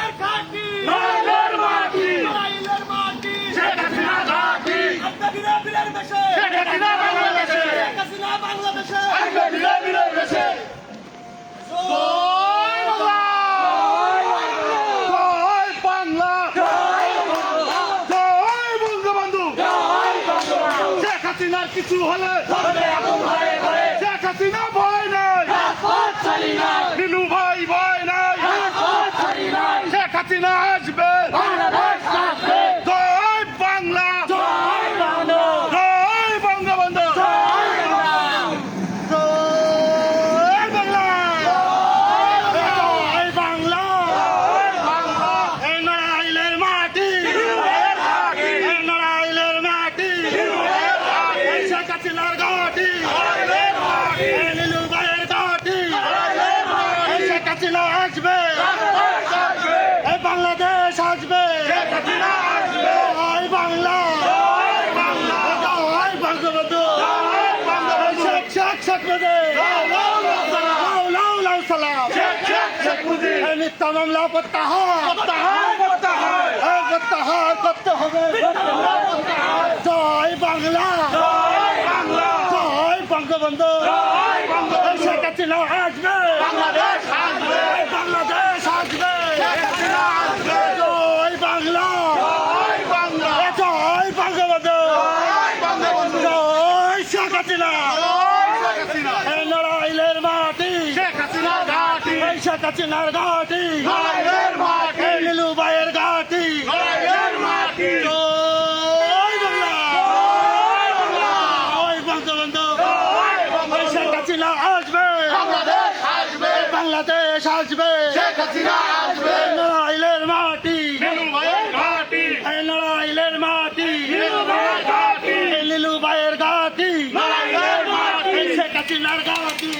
নড়াইলের ঘাটি নড়াইলের মাটি নড়াইলের মাটি শেখ হাসিনা ঘাটি আজকে বীরে বীরের দেশে শেখ হাসিনা বাংলাদেশে শেখ হাসিনা বাংলাদেশে আজকে বীরে বীরের দেশে জয় বাংলা জয় বাংলা জয় বঙ্গবন্ধু শেখ হাসিনার কিছু হলে শেখ হাসিনা ভয় নাই নীলু ভাই ভয় নাই শেখ হাসিনা আসবে জয় বাংলা জয় বঙ্গবন্ধু জয় বাংলা জয় বাংলা এই নড়াইলের মাটি এই নড়াইলের মাটি এই শেখ হাসিনার ঘাটি এই নীলু ভাইয়ের ঘাটি এই শেখ হাসিনা আসবে এই বাংলাদেশ আসবে জয় বাংলা জয় বঙ্গবন্ধু শেখ শেখ শেখ মুজিব লাউ লাউ সালাম এই মিথ্যা মামলা প্রত্যাহার প্রত্যাহার করতে হবে জয় বাংলা জয় বঙ্গবন্ধু এই শেখ হাসিনা আসবে এই বাংলাদেশ আসবে জয় বাংলা জয় বঙ্গবন্ধু জয় শেখ হাসিনা এই নড়াইলের মাটি এই শেখ হাসিনার ঘাটি এই নীলু ভাইয়ের ঘাটি জয় বাংলা জয় বঙ্গবন্ধু এই শেখ হাসিনা আসবে বাংলাদেশ আসবে এই নড়াইলের মাটি এই নড়াইলের মাটি এই নীলু ভাইয়ের ঘাটি এই শেখ হাসিনার ঘাটি